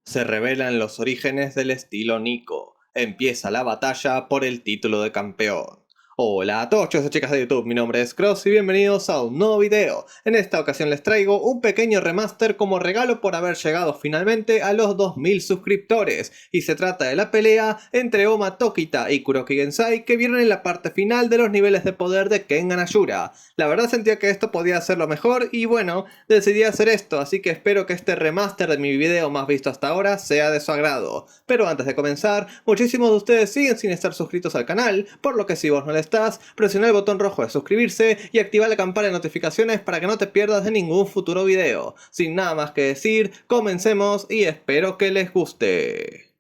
Se revelan los orígenes del estilo Nico. Empieza la batalla por el título de campeón. Hola a todos chicos y chicas de YouTube, mi nombre es Cross y bienvenidos a un nuevo video. En esta ocasión les traigo un pequeño remaster como regalo por haber llegado finalmente a los 2000 suscriptores. Y se trata de la pelea entre Oma Tokita y Kuroki Gensai que vieron en la parte final de los niveles de poder de Kengan Ashura. La verdad sentía que esto podía hacerlo mejor y bueno, decidí hacer esto, así que espero que este remaster de mi video más visto hasta ahora sea de su agrado. Pero antes de comenzar, muchísimos de ustedes siguen sin estar suscritos al canal, por lo que si vos no lo estás, presiona el botón rojo de suscribirse y activa la campana de notificaciones para que no te pierdas de ningún futuro video. Sin nada más que decir, comencemos y espero que les guste.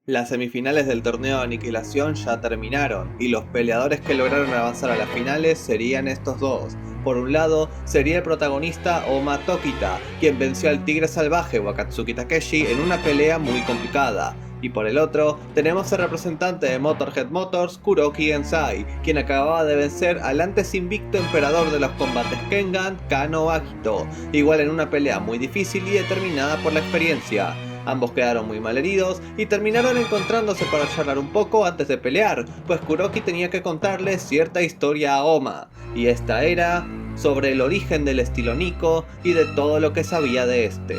Las semifinales del torneo de aniquilación ya terminaron, y los peleadores que lograron avanzar a las finales serían estos dos. Por un lado, sería el protagonista Oma Tokita, quien venció al tigre salvaje Wakatsuki Takeshi en una pelea muy complicada. Y por el otro, tenemos al representante de Motorhead Motors, Kuroki Gensai, quien acababa de vencer al antes invicto emperador de los combates Kengan, Kano Akito, igual en una pelea muy difícil y determinada por la experiencia. Ambos quedaron muy mal heridos y terminaron encontrándose para charlar un poco antes de pelear, pues Kuroki tenía que contarle cierta historia a Oma, y esta era sobre el origen del estilo Nico y de todo lo que sabía de este.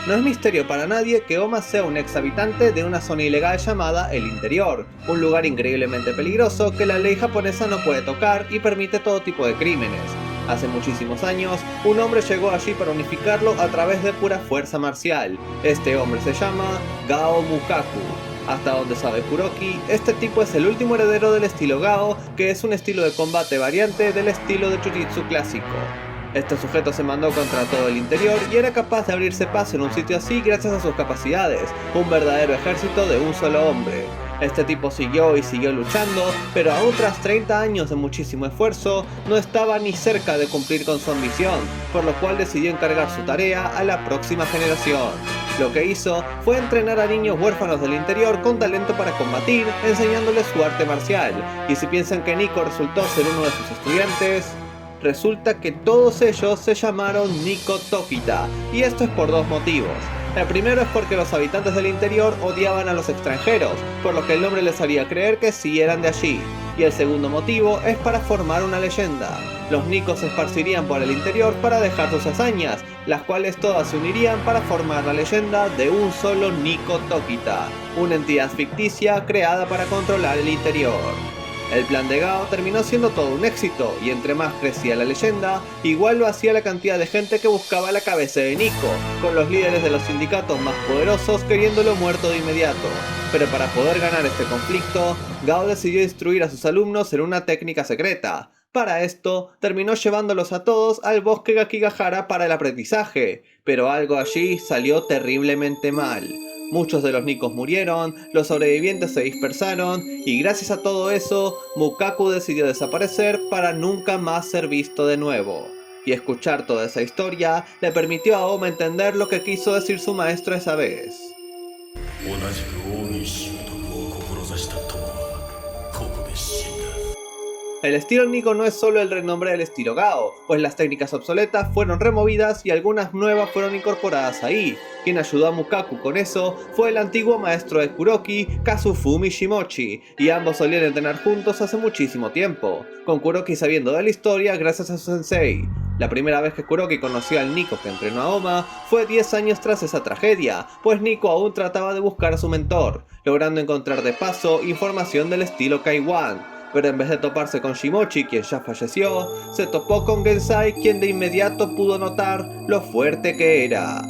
No es misterio para nadie que Oma sea un ex habitante de una zona ilegal llamada El Interior, un lugar increíblemente peligroso que la ley japonesa no puede tocar y permite todo tipo de crímenes. Hace muchísimos años, un hombre llegó allí para unificarlo a través de pura fuerza marcial. Este hombre se llama Gao Mukaku. Hasta donde sabe Kuroki, este tipo es el último heredero del estilo Gao, que es un estilo de combate variante del estilo de Jujutsu clásico. Este sujeto se mandó contra todo el interior y era capaz de abrirse paso en un sitio así gracias a sus capacidades, un verdadero ejército de un solo hombre. Este tipo siguió y siguió luchando, pero aún tras 30 años de muchísimo esfuerzo, no estaba ni cerca de cumplir con su ambición, por lo cual decidió encargar su tarea a la próxima generación. Lo que hizo fue entrenar a niños huérfanos del interior con talento para combatir, enseñándoles su arte marcial, y si piensan que Nico resultó ser uno de sus estudiantes, resulta que todos ellos se llamaron Nico Tokita, y esto es por dos motivos. El primero es porque los habitantes del interior odiaban a los extranjeros, por lo que el nombre les haría creer que sí eran de allí. Y el segundo motivo es para formar una leyenda. Los Nikos se esparcirían por el interior para dejar sus hazañas, las cuales todas se unirían para formar la leyenda de un solo Nico Tokita, una entidad ficticia creada para controlar el interior. El plan de Gao terminó siendo todo un éxito, y entre más crecía la leyenda, igual lo hacía la cantidad de gente que buscaba la cabeza de Nico, con los líderes de los sindicatos más poderosos queriéndolo muerto de inmediato. Pero para poder ganar este conflicto, Gao decidió instruir a sus alumnos en una técnica secreta. Para esto, terminó llevándolos a todos al bosque Gakigahara para el aprendizaje, pero algo allí salió terriblemente mal. Muchos de los Nikos murieron, los sobrevivientes se dispersaron y gracias a todo eso, Mukaku decidió desaparecer para nunca más ser visto de nuevo. Y escuchar toda esa historia le permitió a Oma entender lo que quiso decir su maestro esa vez. El estilo Nico no es solo el renombre del estilo Gao, pues las técnicas obsoletas fueron removidas y algunas nuevas fueron incorporadas ahí. Quien ayudó a Mukaku con eso fue el antiguo maestro de Kuroki, Kazufumi Shimochi, y ambos solían entrenar juntos hace muchísimo tiempo, con Kuroki sabiendo de la historia gracias a su sensei. La primera vez que Kuroki conoció al Nico que entrenó a Oma fue 10 años tras esa tragedia, pues Nico aún trataba de buscar a su mentor, logrando encontrar de paso información del estilo Kaiwan. Pero en vez de toparse con Shimochi, quien ya falleció, se topó con Gensai, quien de inmediato pudo notar lo fuerte que era.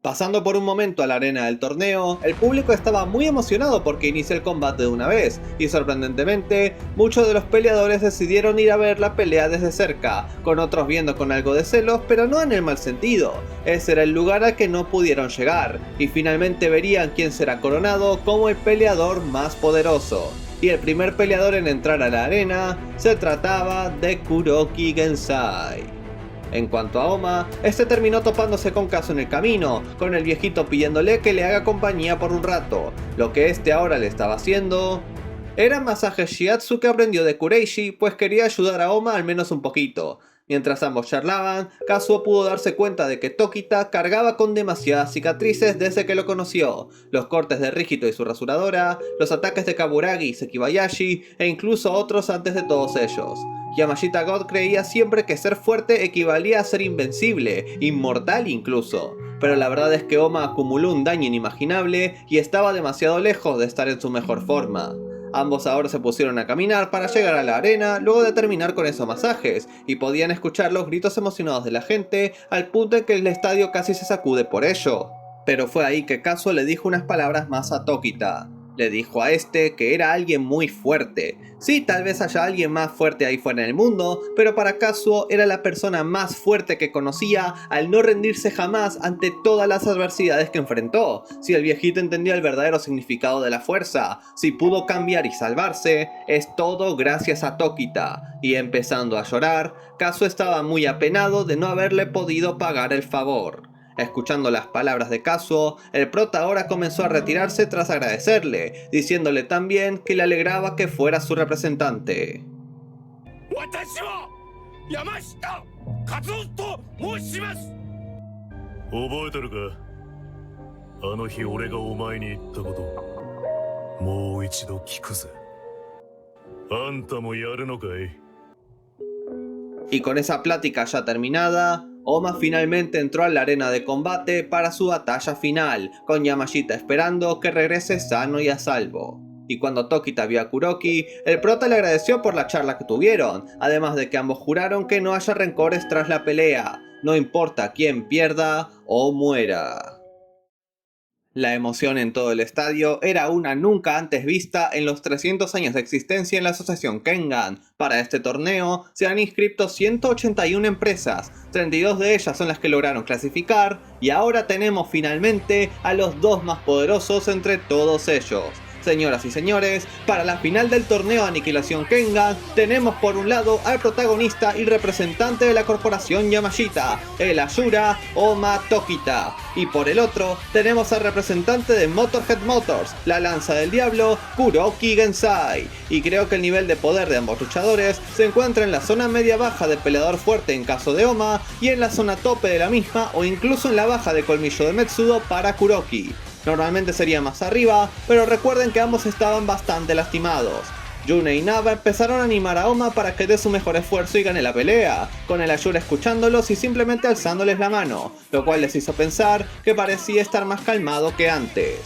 Pasando por un momento a la arena del torneo, el público estaba muy emocionado porque inicia el combate de una vez, y sorprendentemente, muchos de los peleadores decidieron ir a ver la pelea desde cerca, con otros viendo con algo de celos, pero no en el mal sentido. Ese era el lugar al que no pudieron llegar, y finalmente verían quién será coronado como el peleador más poderoso. Y el primer peleador en entrar a la arena se trataba de Kuroki Gensai. En cuanto a Oma, este terminó topándose con Kazuo en el camino, con el viejito pidiéndole que le haga compañía por un rato. Lo que este ahora le estaba haciendo eran masajes shiatsu que aprendió de Kureishi, pues quería ayudar a Oma al menos un poquito. Mientras ambos charlaban, Kazuo pudo darse cuenta de que Tokita cargaba con demasiadas cicatrices desde que lo conoció. Los cortes de Rígito y su rasuradora, los ataques de Kaburagi y Sekibayashi, e incluso otros antes de todos ellos. Yamashita God creía siempre que ser fuerte equivalía a ser invencible, inmortal incluso. Pero la verdad es que Oma acumuló un daño inimaginable y estaba demasiado lejos de estar en su mejor forma. Ambos ahora se pusieron a caminar para llegar a la arena luego de terminar con esos masajes, y podían escuchar los gritos emocionados de la gente al punto en que el estadio casi se sacude por ello. Pero fue ahí que Kazuo le dijo unas palabras más a Tokita. Le dijo a este que era alguien muy fuerte. Sí, tal vez haya alguien más fuerte ahí fuera en el mundo, pero para Kazuo era la persona más fuerte que conocía al no rendirse jamás ante todas las adversidades que enfrentó. Si el viejito entendía el verdadero significado de la fuerza, si pudo cambiar y salvarse, es todo gracias a Tokita. Y empezando a llorar, Kazuo estaba muy apenado de no haberle podido pagar el favor. Escuchando las palabras de Kazuo, el prota ahora comenzó a retirarse tras agradecerle, diciéndole también que le alegraba que fuera su representante. Y con esa plática ya terminada, Oma finalmente entró a la arena de combate para su batalla final, con Yamashita esperando que regrese sano y a salvo. Y cuando Tokita vio a Kuroki, el prota le agradeció por la charla que tuvieron, además de que ambos juraron que no haya rencores tras la pelea, no importa quién pierda o muera. La emoción en todo el estadio era una nunca antes vista en los 300 años de existencia en la asociación Kengan. Para este torneo se han inscrito 181 empresas, 32 de ellas son las que lograron clasificar, y ahora tenemos finalmente a los dos más poderosos entre todos ellos. Señoras y señores, para la final del torneo Aniquilación Kengan, tenemos por un lado al protagonista y representante de la corporación Yamashita, el Ashura Oma Tokita, y por el otro tenemos al representante de Motorhead Motors, la lanza del diablo, Kuroki Gensai. Y creo que el nivel de poder de ambos luchadores se encuentra en la zona media-baja de peleador fuerte en caso de Oma, y en la zona tope de la misma, o incluso en la baja de colmillo de Metsudo para Kuroki. Normalmente sería más arriba, pero recuerden que ambos estaban bastante lastimados. Yune y Naba empezaron a animar a Oma para que dé su mejor esfuerzo y gane la pelea, con el Ashura escuchándolos y simplemente alzándoles la mano, lo cual les hizo pensar que parecía estar más calmado que antes.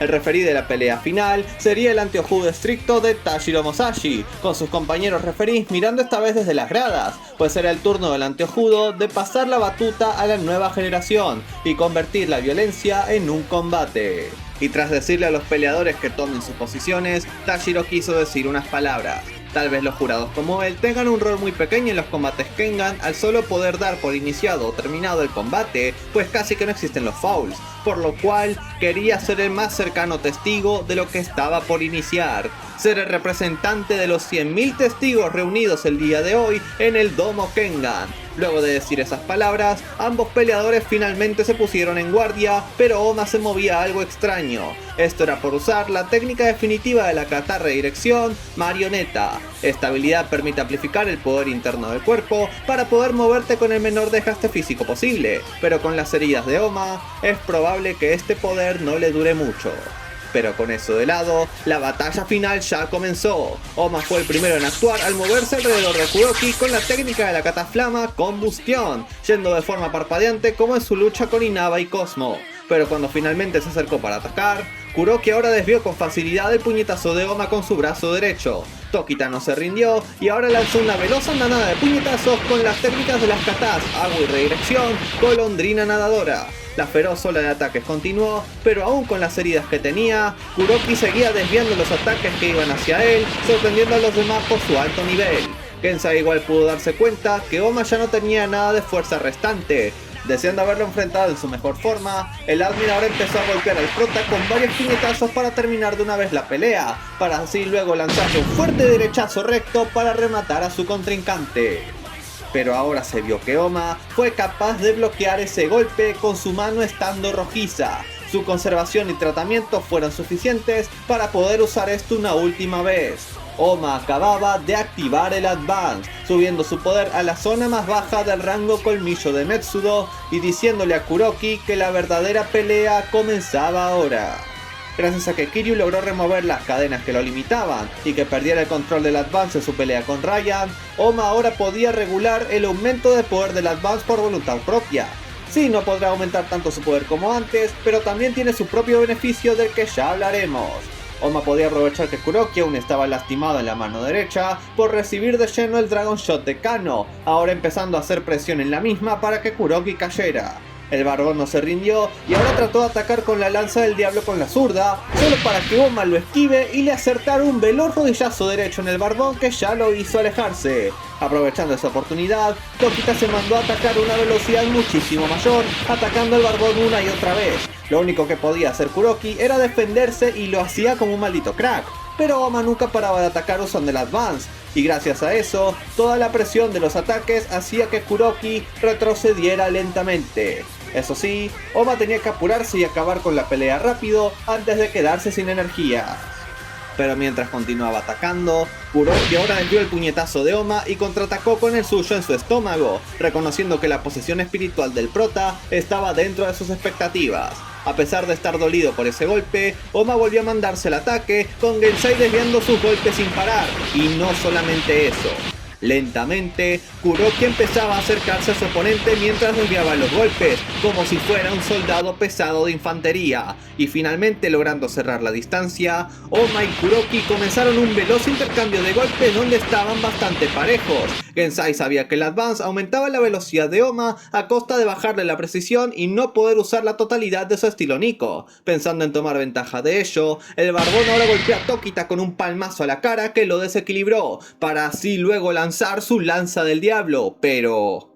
El referí de la pelea final sería el anteojudo estricto de Tashiro Musashi, con sus compañeros referís mirando esta vez desde las gradas, pues era el turno del anteojudo de pasar la batuta a la nueva generación y convertir la violencia en un combate. Y tras decirle a los peleadores que tomen sus posiciones, Tashiro quiso decir unas palabras. Tal vez los jurados como él tengan un rol muy pequeño en los combates Kengan al solo poder dar por iniciado o terminado el combate, pues casi que no existen los fouls, por lo cual quería ser el más cercano testigo de lo que estaba por iniciar, ser el representante de los 100.000 testigos reunidos el día de hoy en el Domo Kengan. Luego de decir esas palabras, ambos peleadores finalmente se pusieron en guardia, pero Oma se movía algo extraño. Esto era por usar la técnica definitiva de la kata redirección marioneta. Esta habilidad permite amplificar el poder interno del cuerpo para poder moverte con el menor desgaste físico posible, pero con las heridas de Oma es probable que este poder no le dure mucho. Pero con eso de lado, la batalla final ya comenzó. Oma fue el primero en actuar al moverse alrededor de Kuroki con la técnica de la cataflama combustión, yendo de forma parpadeante como en su lucha con Inaba y Cosmo. Pero cuando finalmente se acercó para atacar, Kuroki ahora desvió con facilidad el puñetazo de Oma con su brazo derecho. Tokita no se rindió y ahora lanzó una veloz andanada de puñetazos con las técnicas de las katas, agua y redirección, golondrina nadadora. La feroz ola de ataques continuó, pero aún con las heridas que tenía, Kuroki seguía desviando los ataques que iban hacia él, sorprendiendo a los demás por su alto nivel. Gensai igual pudo darse cuenta que Oma ya no tenía nada de fuerza restante. Deseando haberlo enfrentado en su mejor forma, el admin ahora empezó a golpear al prota con varios puñetazos para terminar de una vez la pelea, para así luego lanzarle un fuerte derechazo recto para rematar a su contrincante. pero ahora se vio que Oma fue capaz de bloquear ese golpe con su mano estando rojiza. Su conservación y tratamiento fueron suficientes para poder usar esto una última vez. Oma acababa de activar el Advance, subiendo su poder a la zona más baja del rango colmillo de Metsudo y diciéndole a Kuroki que la verdadera pelea comenzaba ahora. Gracias a que Kiryu logró remover las cadenas que lo limitaban y que perdiera el control del Advance en su pelea con Ryan, Oma ahora podía regular el aumento de poder del Advance por voluntad propia. Sí, no podrá aumentar tanto su poder como antes, pero también tiene su propio beneficio del que ya hablaremos. Oma podía aprovechar que Kuroki aún estaba lastimado en la mano derecha por recibir de lleno el Dragon Shot de Kano, ahora empezando a hacer presión en la misma para que Kuroki cayera. El barbón no se rindió y ahora trató de atacar con la lanza del diablo con la zurda, solo para que Oma lo esquive y le acertara un veloz rodillazo derecho en el barbón que ya lo hizo alejarse. Aprovechando esa oportunidad, Tokita se mandó a atacar a una velocidad muchísimo mayor, atacando al barbón una y otra vez. Lo único que podía hacer Kuroki era defenderse y lo hacía como un maldito crack, pero Oma nunca paraba de atacar usando el Advance, y gracias a eso, toda la presión de los ataques hacía que Kuroki retrocediera lentamente. Eso sí, Oma tenía que apurarse y acabar con la pelea rápido antes de quedarse sin energía. Pero mientras continuaba atacando, Kuroki ahora desvió el puñetazo de Oma y contraatacó con el suyo en su estómago, reconociendo que la posesión espiritual del prota estaba dentro de sus expectativas. A pesar de estar dolido por ese golpe, Oma volvió a mandarse el ataque, con Gensai desviando sus golpes sin parar, y no solamente eso. Lentamente, Kuroki empezaba a acercarse a su oponente mientras desviaba los golpes, como si fuera un soldado pesado de infantería, y finalmente logrando cerrar la distancia, Oma y Kuroki comenzaron un veloz intercambio de golpes donde estaban bastante parejos. Gensai sabía que el Advance aumentaba la velocidad de Oma a costa de bajarle la precisión y no poder usar la totalidad de su estilo Nico. Pensando en tomar ventaja de ello, el barbón ahora golpeó a Tokita con un palmazo a la cara que lo desequilibró, para así luego lanzar su lanza del diablo, pero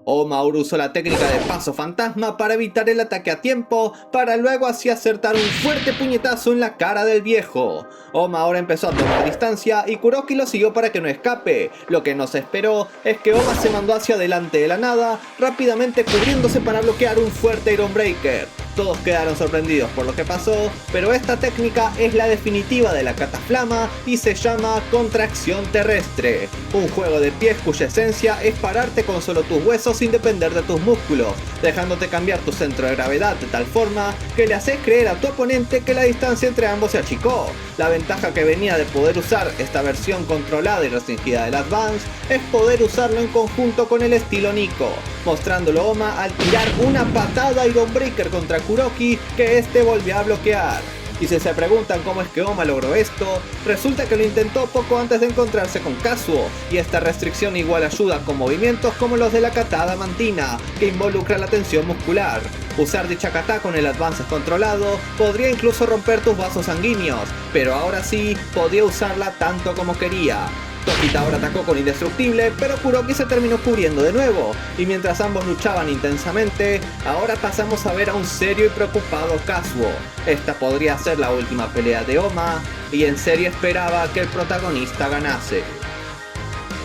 Oma ahora usó la técnica de paso fantasma para evitar el ataque a tiempo, para luego así acertar un fuerte puñetazo en la cara del viejo. Oma ahora empezó a tomar distancia y Kuroki lo siguió para que no escape. Lo que no se esperó es que Oma se mandó hacia adelante de la nada, rápidamente cubriéndose para bloquear un fuerte Iron Breaker. Todos quedaron sorprendidos por lo que pasó, pero esta técnica es la definitiva de la cataflama y se llama contracción terrestre. Un juego de pies cuya esencia es pararte con solo tus huesos sin depender de tus músculos, dejándote cambiar tu centro de gravedad de tal forma que le haces creer a tu oponente que la distancia entre ambos se achicó. La ventaja que venía de poder usar esta versión controlada y restringida del Advance es poder usarlo en conjunto con el estilo Nico, mostrándolo Oma al tirar una patada Iron Breaker contra Kuroki que este volvió a bloquear. Y si se preguntan cómo es que Oma logró esto, resulta que lo intentó poco antes de encontrarse con Kazuo, y esta restricción igual ayuda con movimientos como los de la kata adamantina, que involucra la tensión muscular. Usar dicha kata con el Advance controlado podría incluso romper tus vasos sanguíneos, pero ahora sí podía usarla tanto como quería. Tokita ahora atacó con Indestructible, pero Kuroki se terminó cubriendo de nuevo, y mientras ambos luchaban intensamente, ahora pasamos a ver a un serio y preocupado Kazuo. Esta podría ser la última pelea de Oma, y en serio esperaba que el protagonista ganase.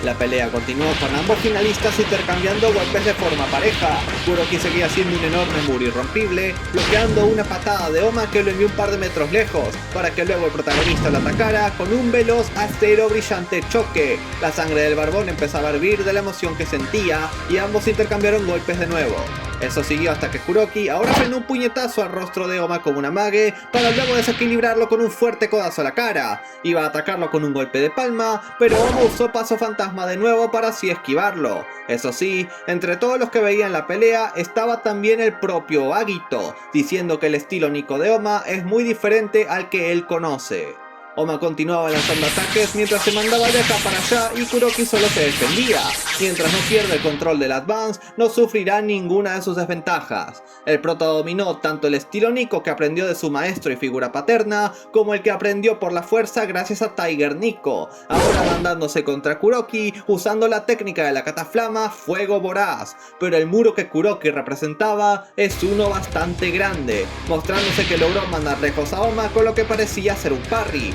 La pelea continuó con ambos finalistas intercambiando golpes de forma pareja. Kuroki seguía siendo un enorme muro irrompible, bloqueando una patada de Oma que lo envió un par de metros lejos, para que luego el protagonista lo atacara con un veloz, austero, brillante choque. La sangre del barbón empezaba a hervir de la emoción que sentía, y ambos intercambiaron golpes de nuevo. Eso siguió hasta que Kuroki ahora frenó un puñetazo al rostro de Oma como una mague, para luego desequilibrarlo con un fuerte codazo a la cara. Iba a atacarlo con un golpe de palma, pero Oma usó paso fantasma de nuevo para así esquivarlo. Eso sí, entre todos los que veían la pelea estaba también el propio Agito, diciendo que el estilo Nico de Oma es muy diferente al que él conoce. Oma continuaba lanzando ataques mientras se mandaba de acá para allá y Kuroki solo se defendía. Mientras no pierde el control del Advance, no sufrirá ninguna de sus desventajas. El prota dominó tanto el estilo Nico que aprendió de su maestro y figura paterna, como el que aprendió por la fuerza gracias a Tiger Nico, ahora mandándose contra Kuroki usando la técnica de la cataflama Fuego Voraz. Pero el muro que Kuroki representaba es uno bastante grande, mostrándose que logró mandar lejos a Oma con lo que parecía ser un parry.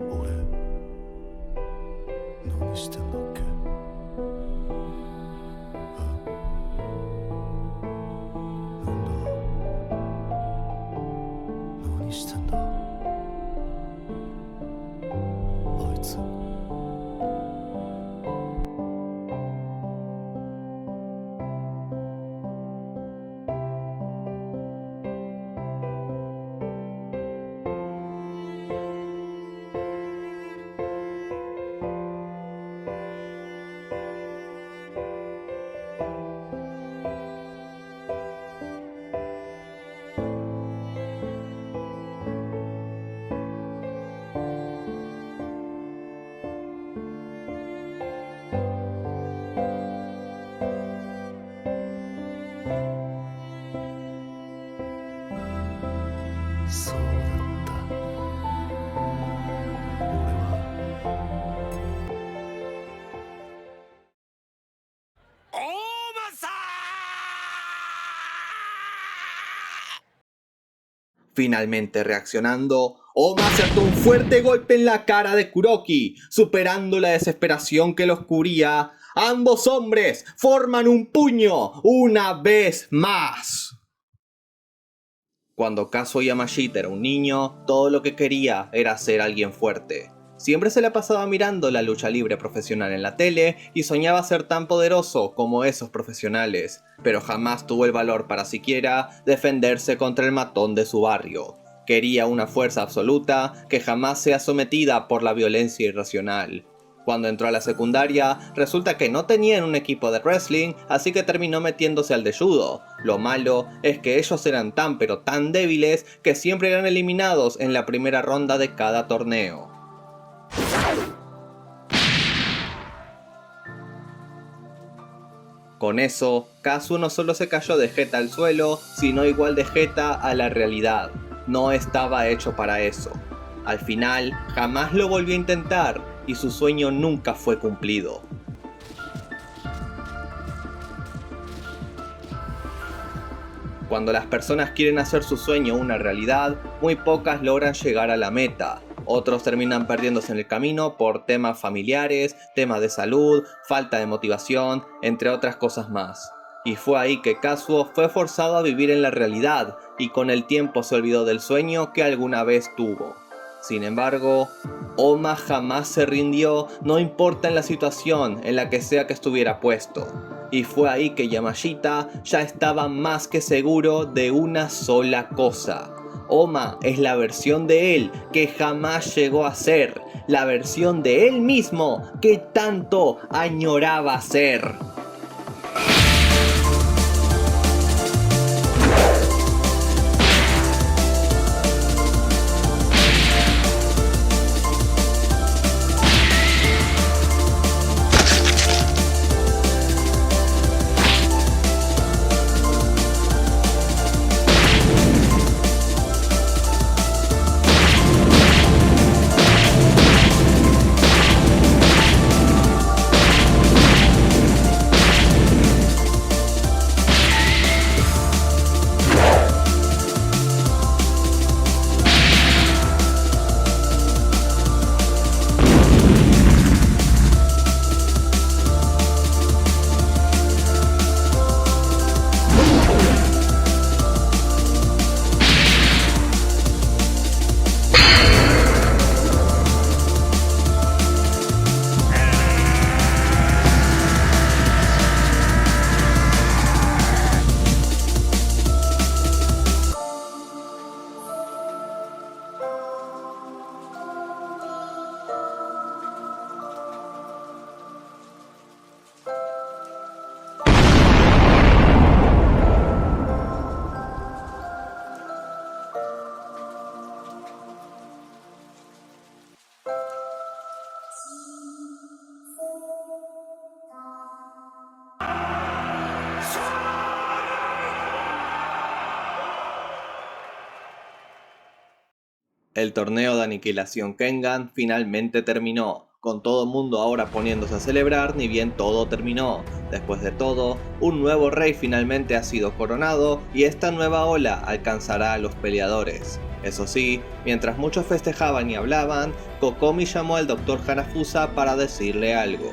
俺してんだっけ？なんだ？何してんだ？あいつ。そうだった。俺は大政。 Finalmente reaccionando, Oma acertó un fuerte golpe en la cara de Kuroki, superando la desesperación que los cubría. Ambos hombres forman un puño una vez más. Cuando Kazuo Yamashita era un niño, todo lo que quería era ser alguien fuerte. Siempre se la pasaba mirando la lucha libre profesional en la tele y soñaba ser tan poderoso como esos profesionales, pero jamás tuvo el valor para siquiera defenderse contra el matón de su barrio. Quería una fuerza absoluta que jamás sea sometida por la violencia irracional. Cuando entró a la secundaria, resulta que no tenían un equipo de wrestling, así que terminó metiéndose al de judo. Lo malo es que ellos eran tan pero tan débiles que siempre eran eliminados en la primera ronda de cada torneo. Con eso, Kazuo no solo se cayó de jeta al suelo, sino igual de jeta a la realidad. No estaba hecho para eso. Al final, jamás lo volvió a intentar y su sueño nunca fue cumplido. Cuando las personas quieren hacer su sueño una realidad, muy pocas logran llegar a la meta. Otros terminan perdiéndose en el camino por temas familiares, temas de salud, falta de motivación, entre otras cosas más. Y fue ahí que Kazuo fue forzado a vivir en la realidad y con el tiempo se olvidó del sueño que alguna vez tuvo. Sin embargo, Oma jamás se rindió, no importa en la situación en la que sea que estuviera puesto. Y fue ahí que Yamashita ya estaba más que seguro de una sola cosa. Oma es la versión de él que jamás llegó a ser, la versión de él mismo que tanto añoraba ser. El torneo de aniquilación Kengan finalmente terminó, con todo el mundo ahora poniéndose a celebrar ni bien todo terminó. Después de todo, un nuevo rey finalmente ha sido coronado y esta nueva ola alcanzará a los peleadores. Eso sí, mientras muchos festejaban y hablaban, Kokomi llamó al Dr. Hanafusa para decirle algo.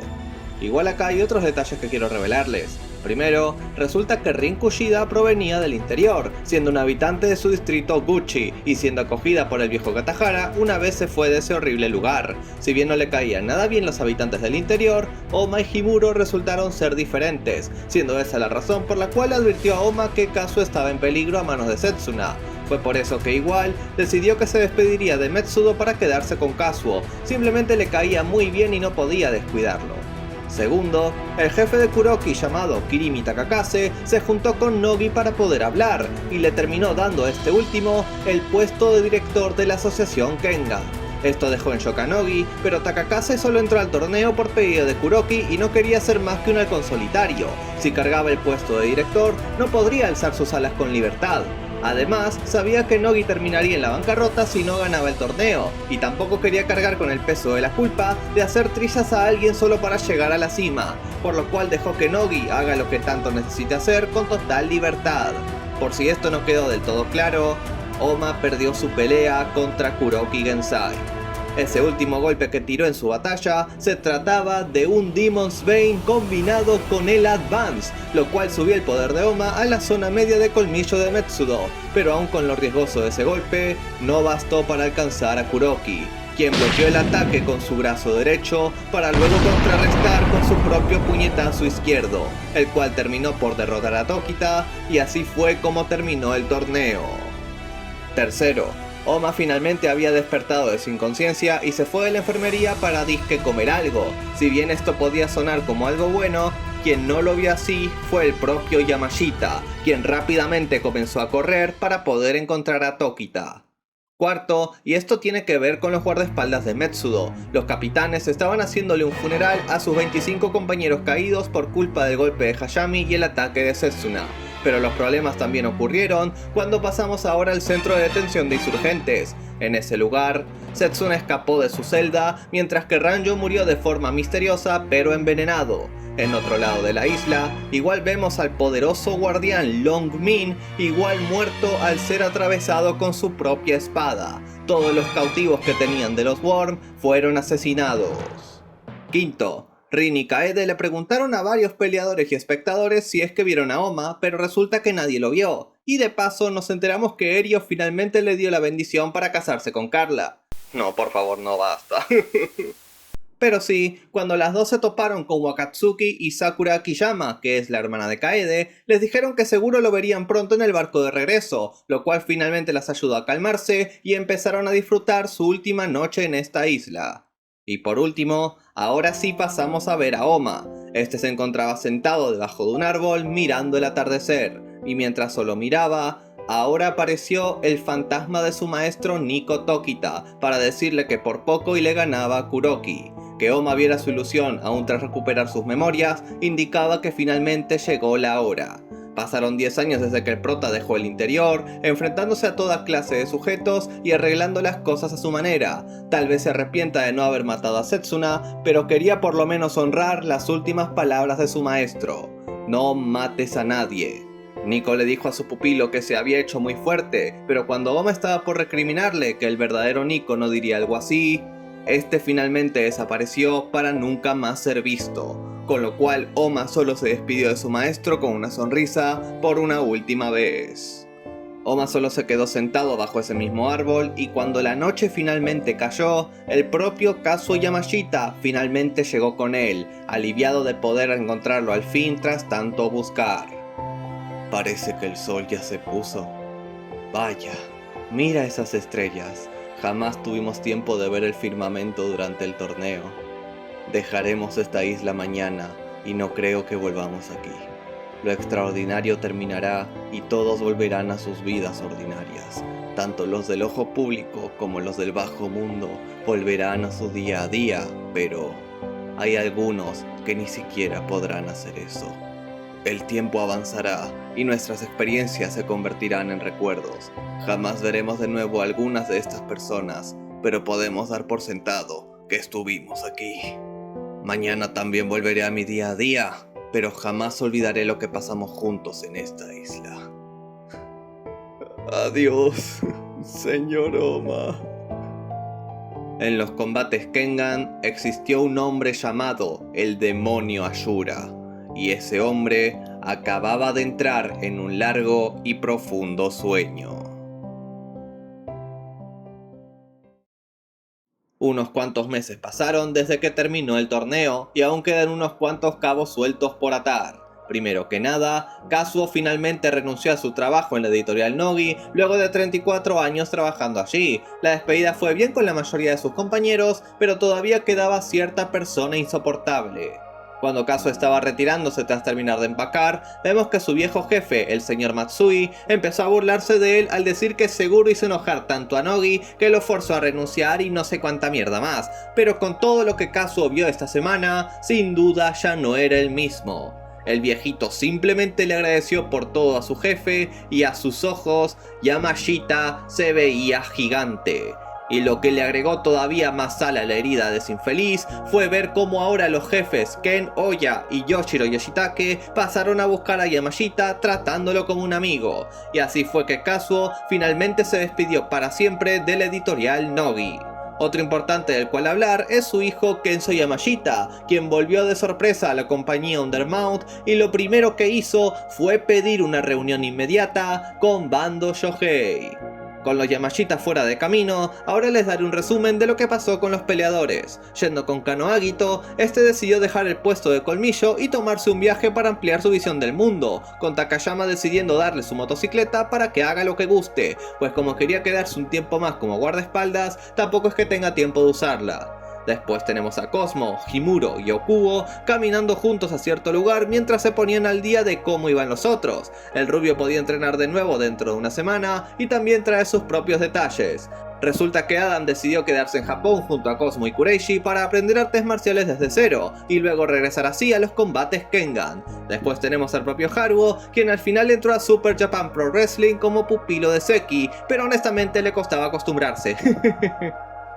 Igual acá hay otros detalles que quiero revelarles. Primero, resulta que Rin Kushida provenía del interior, siendo un habitante de su distrito Gucci, y siendo acogida por el viejo Katahara una vez se fue de ese horrible lugar. Si bien no le caían nada bien los habitantes del interior, Oma y Himuro resultaron ser diferentes, siendo esa la razón por la cual advirtió a Oma que Kazuo estaba en peligro a manos de Setsuna. Fue por eso que igual decidió que se despediría de Metsudo para quedarse con Kazuo, simplemente le caía muy bien y no podía descuidarlo. Segundo, el jefe de Kuroki llamado Kirimi Takakase se juntó con Nogi para poder hablar, y le terminó dando a este último el puesto de director de la asociación Kenga. Esto dejó en shock a Nogi, pero Takakase solo entró al torneo por pedido de Kuroki y no quería ser más que un halcón solitario. Si cargaba el puesto de director, no podría alzar sus alas con libertad. Además, sabía que Nogi terminaría en la bancarrota si no ganaba el torneo, y tampoco quería cargar con el peso de la culpa de hacer trizas a alguien solo para llegar a la cima, por lo cual dejó que Nogi haga lo que tanto necesite hacer con total libertad. Por si esto no quedó del todo claro, Oma perdió su pelea contra Kuroki Gensai. Ese último golpe que tiró en su batalla se trataba de un Demon's Bane combinado con el Advance, lo cual subió el poder de Oma a la zona media de colmillo de Metsudo, pero aún con lo riesgoso de ese golpe, no bastó para alcanzar a Kuroki, quien bloqueó el ataque con su brazo derecho para luego contrarrestar con su propio puñetazo izquierdo, el cual terminó por derrotar a Tokita, y así fue como terminó el torneo. Tercero, Oma finalmente había despertado de su inconsciencia y se fue de la enfermería para disque comer algo. Si bien esto podía sonar como algo bueno, quien no lo vio así fue el propio Yamashita, quien rápidamente comenzó a correr para poder encontrar a Tokita. Cuarto, y esto tiene que ver con los guardaespaldas de Metsudo, los capitanes estaban haciéndole un funeral a sus 25 compañeros caídos por culpa del golpe de Hayami y el ataque de Setsuna. Pero los problemas también ocurrieron cuando pasamos ahora al centro de detención de insurgentes. En ese lugar, Setsuna escapó de su celda, mientras que Ranjo murió de forma misteriosa pero envenenado. En otro lado de la isla, igual vemos al poderoso guardián Long Min, igual muerto al ser atravesado con su propia espada. Todos los cautivos que tenían de los Worm fueron asesinados. Quinto, Rin y Kaede le preguntaron a varios peleadores y espectadores si es que vieron a Oma, pero resulta que nadie lo vio. Y de paso nos enteramos que Erio finalmente le dio la bendición para casarse con Carla. No, por favor, no basta. Pero sí, cuando las dos se toparon con Wakatsuki y Sakura Akiyama, que es la hermana de Kaede, les dijeron que seguro lo verían pronto en el barco de regreso, lo cual finalmente las ayudó a calmarse y empezaron a disfrutar su última noche en esta isla. Y por último, ahora sí pasamos a ver a Oma. Este se encontraba sentado debajo de un árbol mirando el atardecer, y mientras solo miraba, ahora apareció el fantasma de su maestro Nico Tokita para decirle que por poco y le ganaba a Kuroki. Que Oma viera su ilusión aún tras recuperar sus memorias indicaba que finalmente llegó la hora. Pasaron 10 años desde que el prota dejó el interior, enfrentándose a toda clase de sujetos y arreglando las cosas a su manera. Tal vez se arrepienta de no haber matado a Setsuna, pero quería por lo menos honrar las últimas palabras de su maestro. No mates a nadie. Nico le dijo a su pupilo que se había hecho muy fuerte, pero cuando Oma estaba por recriminarle que el verdadero Nico no diría algo así, este finalmente desapareció para nunca más ser visto, con lo cual Oma solo se despidió de su maestro con una sonrisa por una última vez. Oma solo se quedó sentado bajo ese mismo árbol y cuando la noche finalmente cayó, el propio Kazuo Yamashita finalmente llegó con él, aliviado de poder encontrarlo al fin tras tanto buscar. Parece que el sol ya se puso. Vaya, mira esas estrellas. Jamás tuvimos tiempo de ver el firmamento durante el torneo. Dejaremos esta isla mañana y no creo que volvamos aquí. Lo extraordinario terminará y todos volverán a sus vidas ordinarias. Tanto los del ojo público como los del bajo mundo volverán a su día a día, pero hay algunos que ni siquiera podrán hacer eso. El tiempo avanzará y nuestras experiencias se convertirán en recuerdos. Jamás veremos de nuevo a algunas de estas personas, pero podemos dar por sentado que estuvimos aquí. Mañana también volveré a mi día a día, pero jamás olvidaré lo que pasamos juntos en esta isla. Adiós, Señor Oma. En los combates Kengan existió un hombre llamado el demonio Ashura, y ese hombre acababa de entrar en un largo y profundo sueño. Unos cuantos meses pasaron desde que terminó el torneo y aún quedan unos cuantos cabos sueltos por atar. Primero que nada, Kazuo finalmente renunció a su trabajo en la editorial Nogi luego de 34 años trabajando allí. La despedida fue bien con la mayoría de sus compañeros, pero todavía quedaba cierta persona insoportable. Cuando Kazuo estaba retirándose tras terminar de empacar, vemos que su viejo jefe, el señor Matsui, empezó a burlarse de él al decir que seguro hizo enojar tanto a Nogi que lo forzó a renunciar y no sé cuánta mierda más. Pero con todo lo que Kazuo vio esta semana, sin duda ya no era el mismo. El viejito simplemente le agradeció por todo a su jefe y a sus ojos, Yamashita se veía gigante. Y lo que le agregó todavía más sal a la herida de ese infeliz fue ver cómo ahora los jefes Ken Oya y Yoshiro Yoshitake pasaron a buscar a Yamashita tratándolo como un amigo. Y así fue que Kazuo finalmente se despidió para siempre de la editorial Nogi. Otro importante del cual hablar es su hijo Kenzo Yamashita, quien volvió de sorpresa a la compañía Undermount y lo primero que hizo fue pedir una reunión inmediata con Bando Shohei. Con los Yamashita fuera de camino, ahora les daré un resumen de lo que pasó con los peleadores. Yendo con Kano Agito, este decidió dejar el puesto de colmillo y tomarse un viaje para ampliar su visión del mundo, con Takayama decidiendo darle su motocicleta para que haga lo que guste, pues como quería quedarse un tiempo más como guardaespaldas, tampoco es que tenga tiempo de usarla. Después tenemos a Cosmo, Himuro y Okubo caminando juntos a cierto lugar mientras se ponían al día de cómo iban los otros. El rubio podía entrenar de nuevo dentro de una semana y también trae sus propios detalles. Resulta que Adam decidió quedarse en Japón junto a Cosmo y Kureishi para aprender artes marciales desde cero y luego regresar así a los combates Kengan. Después tenemos al propio Haruo, quien al final entró a Super Japan Pro Wrestling como pupilo de Seki, pero honestamente le costaba acostumbrarse.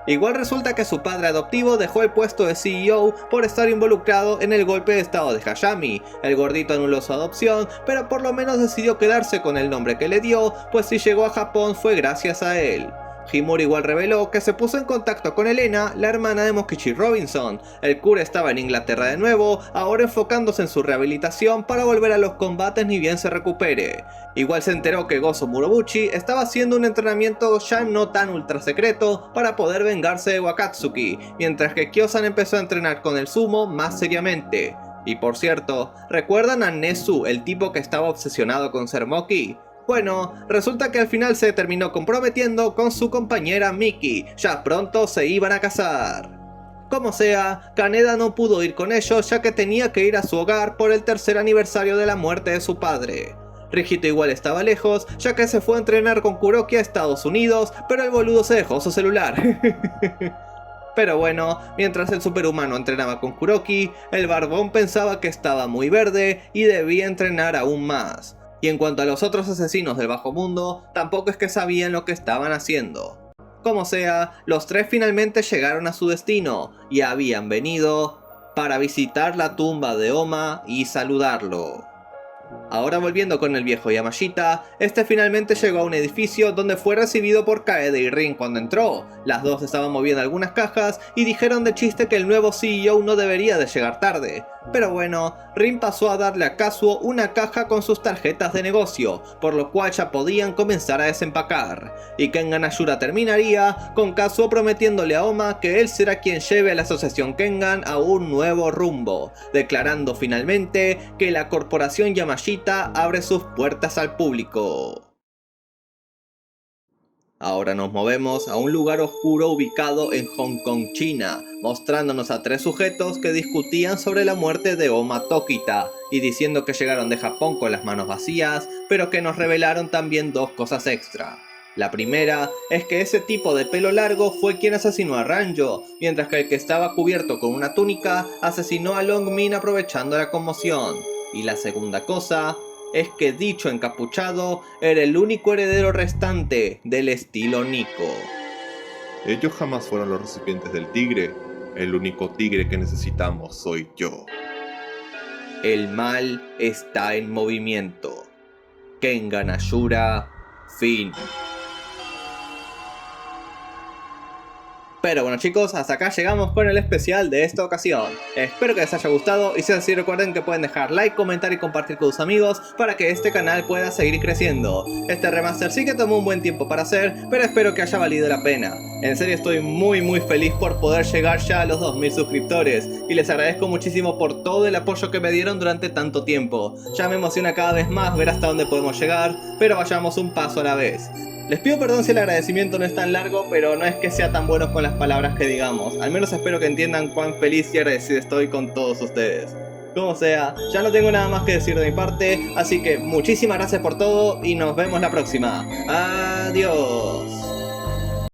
Igual resulta que su padre adoptivo dejó el puesto de CEO por estar involucrado en el golpe de estado de Hayami. El gordito anuló su adopción, pero por lo menos decidió quedarse con el nombre que le dio, pues si llegó a Japón fue gracias a él. Himuro igual reveló que se puso en contacto con Elena, la hermana de Mokichi Robinson. El cura estaba en Inglaterra de nuevo, ahora enfocándose en su rehabilitación para volver a los combates ni bien se recupere. Igual se enteró que Gozo Murobuchi estaba haciendo un entrenamiento ya no tan ultra secreto para poder vengarse de Wakatsuki, mientras que Kyosan empezó a entrenar con el sumo más seriamente. Y por cierto, ¿recuerdan a Nezu, el tipo que estaba obsesionado con ser Moki? Bueno, resulta que al final se terminó comprometiendo con su compañera Miki, ya pronto se iban a casar. Como sea, Kaneda no pudo ir con ellos ya que tenía que ir a su hogar por el tercer aniversario de la muerte de su padre. Rijito igual estaba lejos, ya que se fue a entrenar con Kuroki a Estados Unidos, pero el boludo se dejó su celular. Pero bueno, mientras el superhumano entrenaba con Kuroki, el barbón pensaba que estaba muy verde y debía entrenar aún más. Y en cuanto a los otros asesinos del bajo mundo, tampoco es que sabían lo que estaban haciendo. Como sea, los tres finalmente llegaron a su destino y habían venido para visitar la tumba de Oma y saludarlo. Ahora volviendo con el viejo Yamashita, este finalmente llegó a un edificio donde fue recibido por Kaede y Rin cuando entró. Las dos estaban moviendo algunas cajas y dijeron de chiste que el nuevo CEO no debería de llegar tarde. Pero bueno, Rin pasó a darle a Kazuo una caja con sus tarjetas de negocio, por lo cual ya podían comenzar a desempacar. Y Kengan Ashura terminaría con Kazuo prometiéndole a Oma que él será quien lleve a la asociación Kengan a un nuevo rumbo, declarando finalmente que la corporación Yamashita abre sus puertas al público. Ahora nos movemos a un lugar oscuro ubicado en Hong Kong, China, mostrándonos a tres sujetos que discutían sobre la muerte de Oma Tokita, y diciendo que llegaron de Japón con las manos vacías, pero que nos revelaron también dos cosas extra. La primera es que ese tipo de pelo largo fue quien asesinó a Ranjo, mientras que el que estaba cubierto con una túnica asesinó a Long Min aprovechando la conmoción. Y la segunda cosa es que dicho encapuchado era el único heredero restante del estilo Nico. Ellos jamás fueron los recipientes del tigre. El único tigre que necesitamos soy yo. El mal está en movimiento. Kengan Ashura, fin. Pero bueno chicos, hasta acá llegamos con el especial de esta ocasión. Espero que les haya gustado y si es así recuerden que pueden dejar like, comentar y compartir con sus amigos para que este canal pueda seguir creciendo. Este remaster sí que tomó un buen tiempo para hacer, pero espero que haya valido la pena. En serio estoy muy feliz por poder llegar ya a los 2000 suscriptores y les agradezco muchísimo por todo el apoyo que me dieron durante tanto tiempo. Ya me emociona cada vez más ver hasta dónde podemos llegar, pero vayamos un paso a la vez. Les pido perdón si el agradecimiento no es tan largo, pero no es que sea tan bueno con las palabras que digamos. Al menos espero que entiendan cuán feliz y agradecido estoy con todos ustedes. Como sea, ya no tengo nada más que decir de mi parte, así que muchísimas gracias por todo y nos vemos la próxima. Adiós.